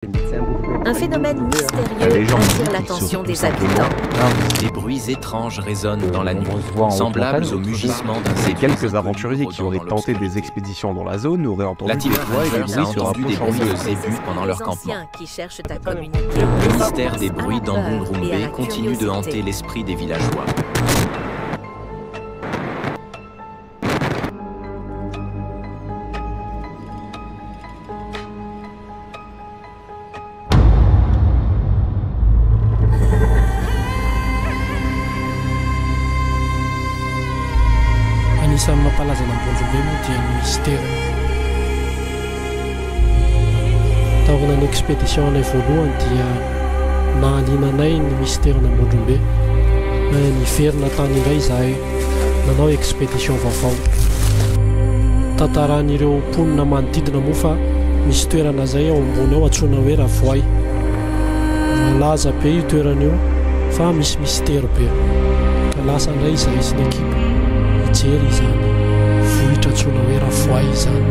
Un phénomène mystérieux attire l'attention des habitants. Des bruits étranges résonnent dans la nuit, semblables au mugissement d'un Ces séquence quelques aventuriers qui auraient tenté des expéditions dans la zone auraient entendu La des Team voix et des Rangers a bruits se entendu des rapprochant bruits d'eux. de zébus pendant leur campement. Anciens qui cherchent à communiquer. Le mystère des bruits à la peur et à d'Ambundrumbe la continue de hanter curiosité. l'esprit des villageois. Anisan'ny mampalaza an'Ambondrombe moa dia ny mystera. Taorina ny expédition anay voalohany dia nahaliana anay ny mystera an'Ambondrombe. Niverina tany indray izahay nanao expédition vaovao. Tantaran'ireo mponina manodidina moa fa misy toerana izay ao ambony ao antsoina hoe Ravoay. Malaza be io toerana io fa misy mystera be. Ka lasa indray izahay sy ny ekipa hijery izany vohitra antsoina hoe Ravoay izany.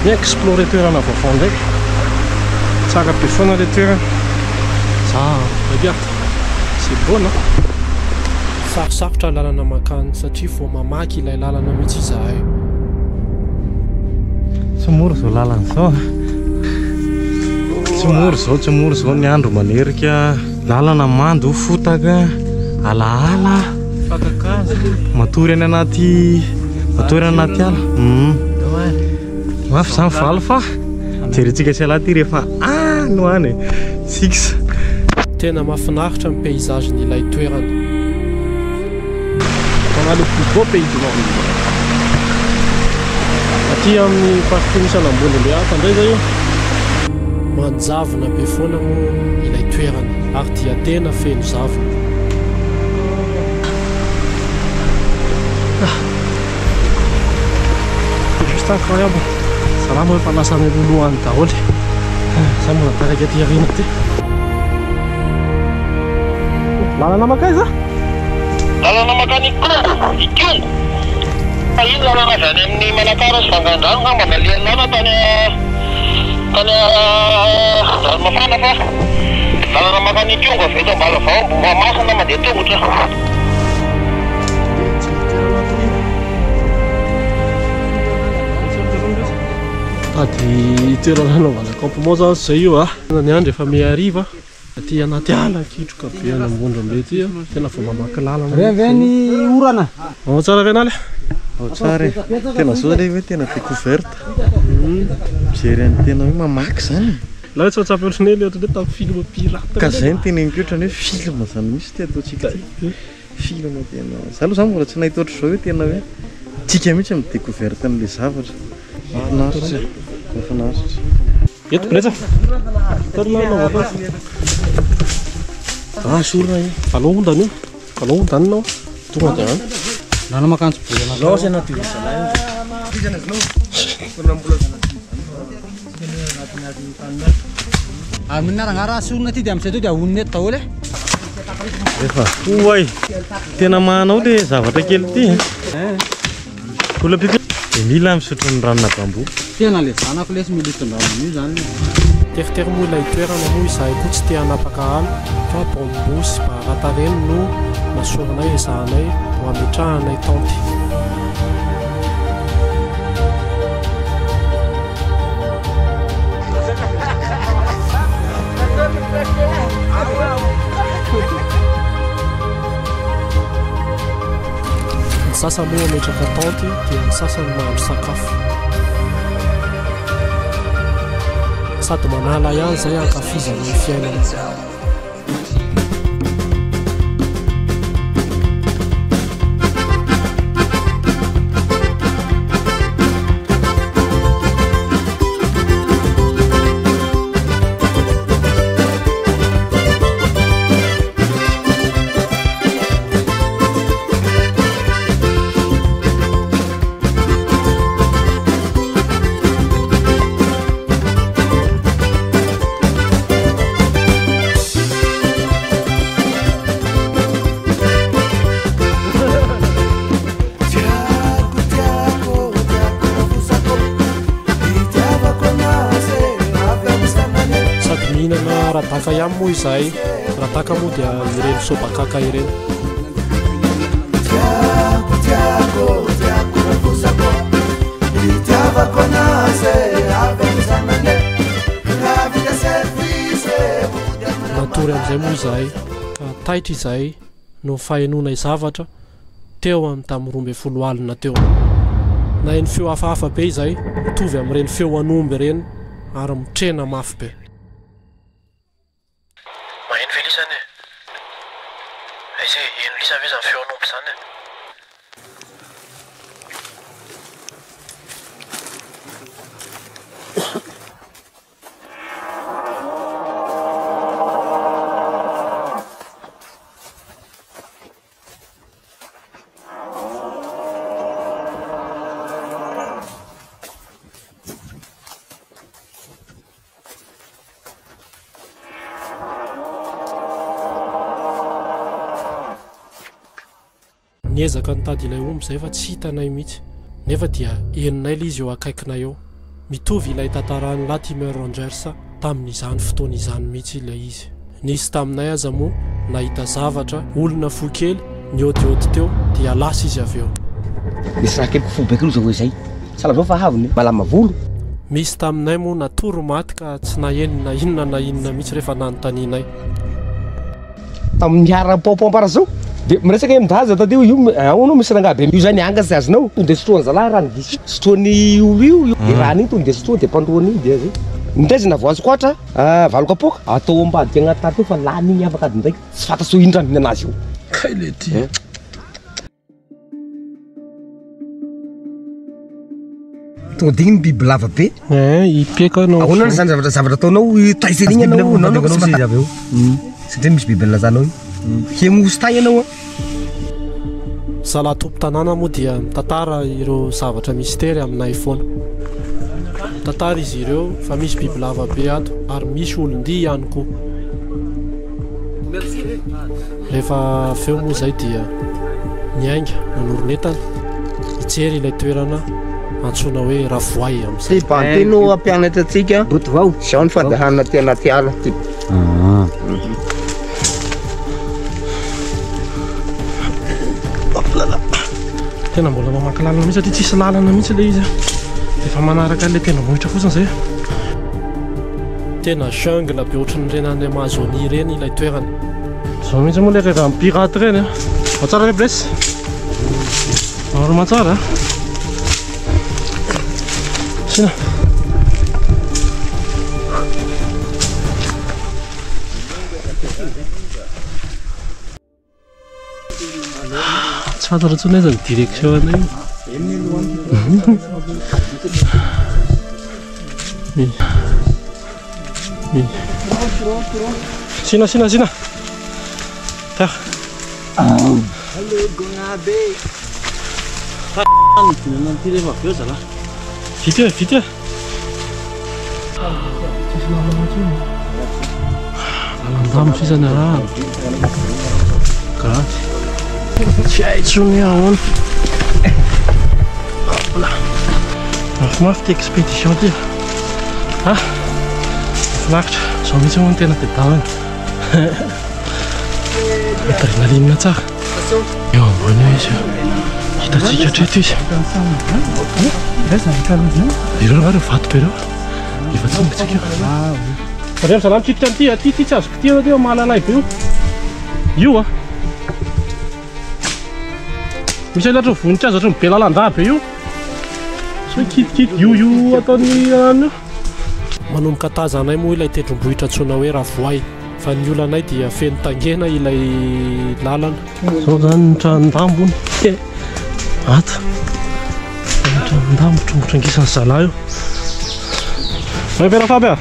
Mi-explorer toerana vaovao ndraiky. Tsara be foana ilay toerana. Za regarde, c'est bon hein. Sarosarotra ny lalana makany satria vao mamaky ilay lalana mihitsy izahay. Tsy mora zao lalana zao. Tsy mora zao ny andro manerika. Lalana mando, fotaka, alaala, matory any anaty ala. Mafy zany valy fa jerentsika sy alaty rehefa no any six. Tena mahafinaritra ny paysagen'ilay toerana. On a le plus beau pays du monde. Aty amin'ny partie misy an'Ambondrombe hafa indray zay io. Manjavona be foana moa ilay toerana ary dia tena feno zavona. C'est juste incroyable. Salama efa lasa milolohan'ny daholo. Sa mora taraiky aty aoriana aty. Lalana makaiza? Lalana makany Ikongo. Ino lalana avy any amin'ny Manakara sy Vangaindrano ngamba nalianana tany Ranomafana fa lalana makany Ikongo avy eto Ambalavao Mahamasina mandeha tongotra. Ady toerana anaovana campement zany zay io ny andro efa miariva. Aty anaty ala kitroka be an'Ambondrombe aty tena vao mamaky lalana. Reveny orana. Tsara renale. Tsara e. Tena zao ilay hoe tena découverte. Mijery any tena hoe mamaky zany. La hoe tsotsafa ohatrany le ohatra tamin'ny film pirate. Ka zay ny teneniko ohatrany hoe film zany misy ty ataontsika ty. Film tena. Za aloha zany mbola tsy nahita ohatry zao hoe tena hoe tsika mihitsy amin'ny découverte an'ilay zavatra. Mahafinaritra. Mahafinaritra. Eto bletsa. Tarina anao. Sorina io. Allons ondana io. Allons ondana anao. Tonga dia any. Nana makanjo bolana. Losa anaty salai. Minarangara sorina ty dia amin'izay dia ahonina eto daholo e. Efa oay. Tena manao le zavatra kely ty. Kola pipi. Dia mila misotro ny ranona bambo. Tena le zanako lesy militon-drano io zany. Teritery moa ilay toerana moa izahay koa tsy te hanapaka ala fa bambosy baratareny no nasoranay ezahanay ho ametrahanay tanty. Ny sasany moa ametraka tanty dia ny sasany mahandro sakafo. Sady manala ihany zay ankafizana ny fiainana. radaka ihany moa izay. Radaka moa dia ireny sobakaka ireny. Natory amin'izay moa izahay ka taitra izahay no fahenona zavatra teo amin'ny tamin'ny 12 alina teo. Na eny feo hafahafa be izahay mitovy amin'ireny feo anomby ireny ary mitrena mafy be. Maheno ve lisany e? Izay eno lisa ve zany feo anomby zany e? Niezaka nitady ilay omby izay fa tsy hitanay mihitsy. Nefa dia eninay ilay izy eo akaikinay eo. Mitovy ilay tantaran'ny Latimer Rangers tamin'izany fotoana izany mihitsy ilay izy. Nisy taminay aza moa nahita zavatra, olona fo kely niôdiôdy teo dia lasa izy avy eo. Misy raha kely fo beky zao izay. Sala zao fa haviny malama volo. Misy taminay moa natoro maty ka tsy naheno na inona mihitsy rehefa nanontanianay. Tamin'ny hara-paopaompara zao de miresaka midaza tadeo io aonao misy rangabe io zany anga sy azonao tonga de sotroany zalahy raha nydisy sotroany olo io de raha igny tonga de sotroa de pandoany igny de zay mitezina voazy koatra valo kapoka atao ambadiky agnaty taty eo fa lany igny afaka ady ndraiky tsy fantatro ino raha mihina anazy io kay le ty tonga de igny biby lava be ipeka anao ahoana zany zavatra ataonao taiseny igny anao nanao sy avy eo satria misy biby nilazanao io hemositay ianao Zalahy tompo tanàna moa dia mitantara ireo zavatra mystera aminay foana. Tantara izy ireo fa misy biby lava be ato ary misy olon-dia ihany koa. Rehefa feo moa izay dia niainga nanoronetana hijery ilay toerana antsoina hoe Ravoay amin'izay. Banteno ampianatra antsika Botovao izao ny fandehanana ty anaty ala ty. Tena mbola mamaky lalana mihitsy satria tsisy lalana mihitsy ilay izy. Efa manaraka ilay tena vohitra fotsiny izay. Tena jungle be ohatran'ireny any Amazonie ireny ilay toerana. Izao mihitsy moa ilay rehefa pirate ireny. Matsara re Bless? Ary matsara. Sina. Tsy fantatra intsony aiza ny direction io. Sina. Ta. Vite. Alandamo sisa ny raha. Graty. Tsy haitsony ahoana. Voilà. Mafimafy ty expédition ty. Finaritra. Zao mihitsy moa ny tena tedavana. Adrénaline tsara. Eo ambony eo izy. Hitatsika hatreto izy. Ireo nga reo vato be reo. Efa tsongatsika. Reo salamy kitika ty tsy azoko ty anao ty mahalalay be io. Io misy latra voninkazo ohatran'ny be lalan-dà be io. So kitikity io ataony ano. Manomboka tazanay moa ilay tendrombohitra antsoina hoe Ravoay. Fa ny olanay dia feno tangena ilay lalana. Zao zany ny tranondambony. Ata. Ny tranondambo trombotra ngisany zalahy io. Repera Fabia.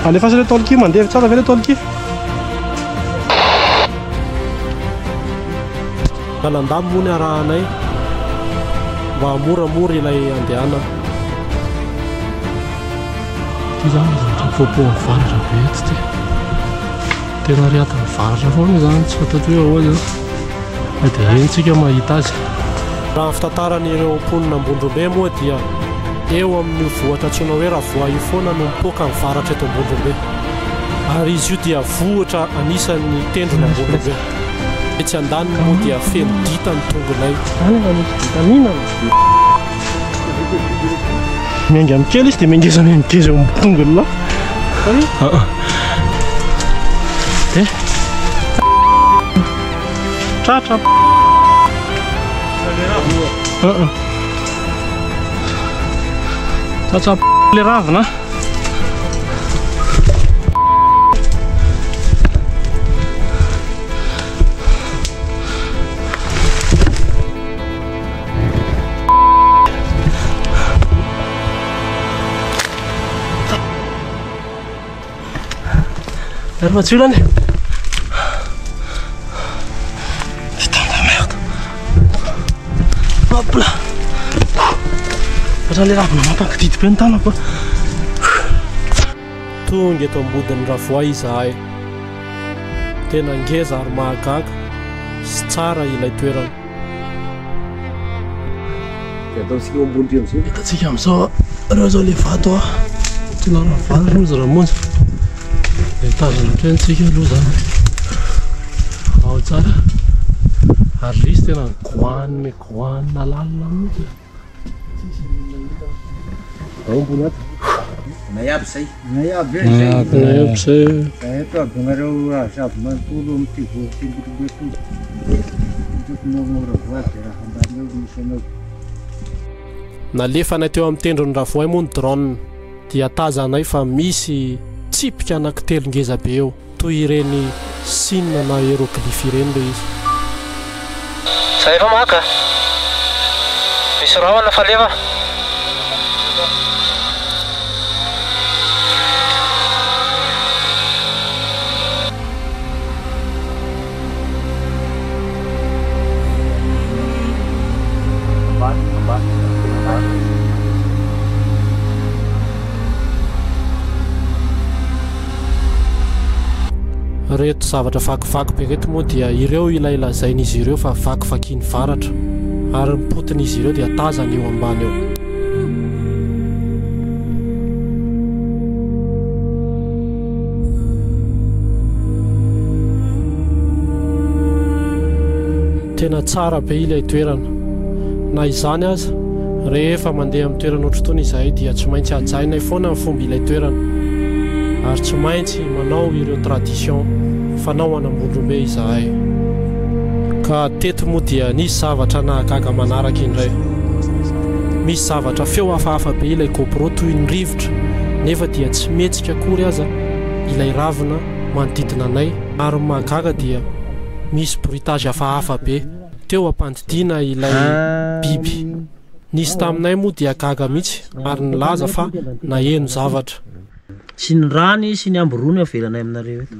Alefa le tolki mandeha tsara ve le tolki. Lalandamo moa ny arahanay mba moramora ilay andehana. Ty zany zavatra mipopo amin'ny varatra be eto ty. Tena riata amin'ny varatra foana zany tsy fantatro hoe ahoana. Dia entsika mahita azy. Raha ny fitantaran'ireo mponina Ambondrombe moa dia eo amin'ny vohatra antsoina hoe Ravoa io foana no mipoaka ny varatra eto Ambondrombe. Ary izy io dia vohatra anisan'ny tendrona Ambondrombe. Etsy andaniny moa dia feno dita ny tongonay. Miainga amin'ny kely izy dia miangeza miangeza eo amin'ny tongony là. Tratra. Tratra le ravina. Armature. Putain de merde. Hop là. Pas aller là, on n'a pas que tu te prends là quoi. Tonga eto ambodin'ny Ravoa izahay. Tena ngeza ary mahagaga sy tsara ilay toerana. Ataontsika ambony ty am'zay. Hitantsika am'izao ireo zao le vato a. Tsy lara vato aloha za ramonjy. Tazana trentsika aloha zany. Ao tsara. Ary lisy tena goanina lalina mihitsy. Ao ambony ato. Naiaby zay. Naiaby zay. Eto abonareo zavy manontolo amin'ity voatimbotombe ty. Tokony Ravoa raha ambany eo misy anao. Nalefana teo amin'ny tendrony Ravoa moa ny drone dia tazanay fa misy tsipika anankitelo ngeza be eo toy ireny signe na hieroglyphe ireny le izy. Za efa maka. Misy rahona fa leva. Reto zavatra vakivaky be reto moa dia ireo ilay lazain'izy ireo fa vakivakiany varatra ary mipotin'izy ireo dia tazana eo ambany eo. Tena tsara be ilay toerana. Na izany aza rehefa mandeha amin'ny toerana ohatr'itony izahay dia tsy maintsy hajainay foana ny fomba ilay toerana ary tsy maintsy manao ireo tradition fanao any Ambondrombe izahay. Ka teto moa dia nisy zavatra nahagaga manaraka indray. Misy zavatra feo hafahafa be ilay GoPro toy ny rivotra nefa dia tsy metsika akory aza ilay ravina manodidina anay ary mahagaga dia misy bruitage hafahafa be teo ampandidiana ilay biby. Nisy taminay moa dia gaga mihitsy ary nilaza fa naheno zavatra. Sy ny rany sy ny amborony avelanay aminareo eto.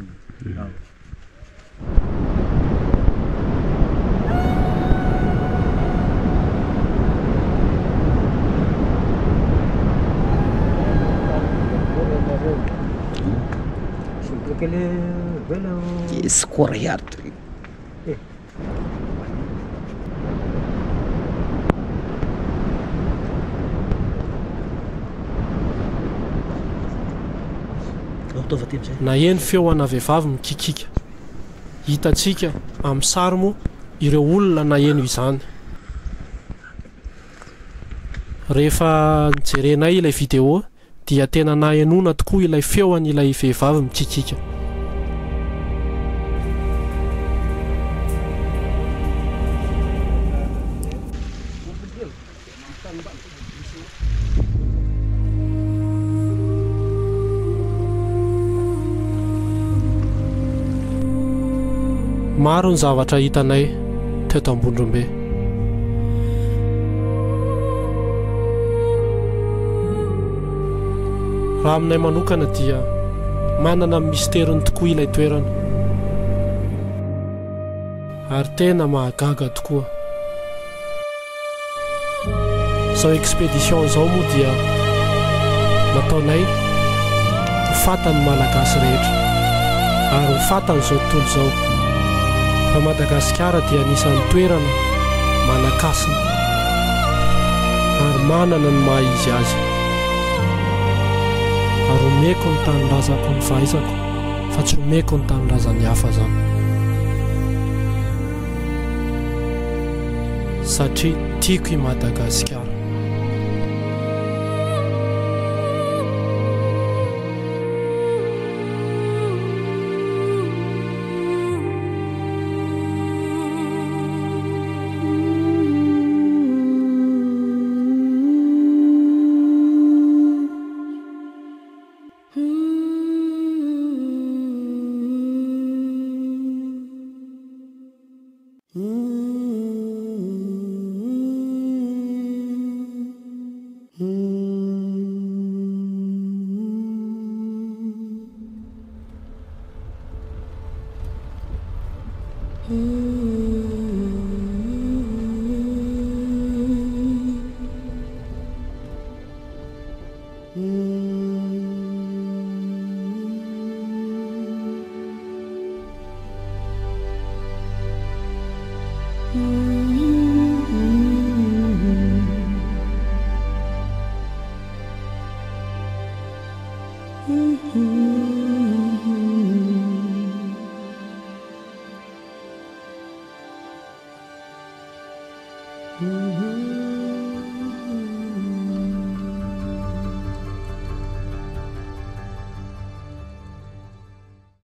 Скоро na eny feo ana vehivavy mikikika. Hitantsika amin'ny sary moa ireo olona na eno izany. Rehefa nijerenay ilay vidéo dia tena nahenona tokoa ilay feo an'ilay vehivavy mikikika. Maro ny zavatra hitanay teto Ambondrombe. Raha aminay manokana dia manana misteriny tokoa ilay toerana ary tena mahagaga tokoa. Zao expédition zao moa dia nataonay ho fatany malagasy rehetra ary ho fatany zao tontolo zao fa Madagasikara dia anisan'ny toerana manakasina ary manana ny maha izy azy. Ary omeko ny tanindrazako ny fahaizako fa tsy omeko ny tanindrazan'ny hafa zany, satria tiako i Madagasikara. Mm-hmm.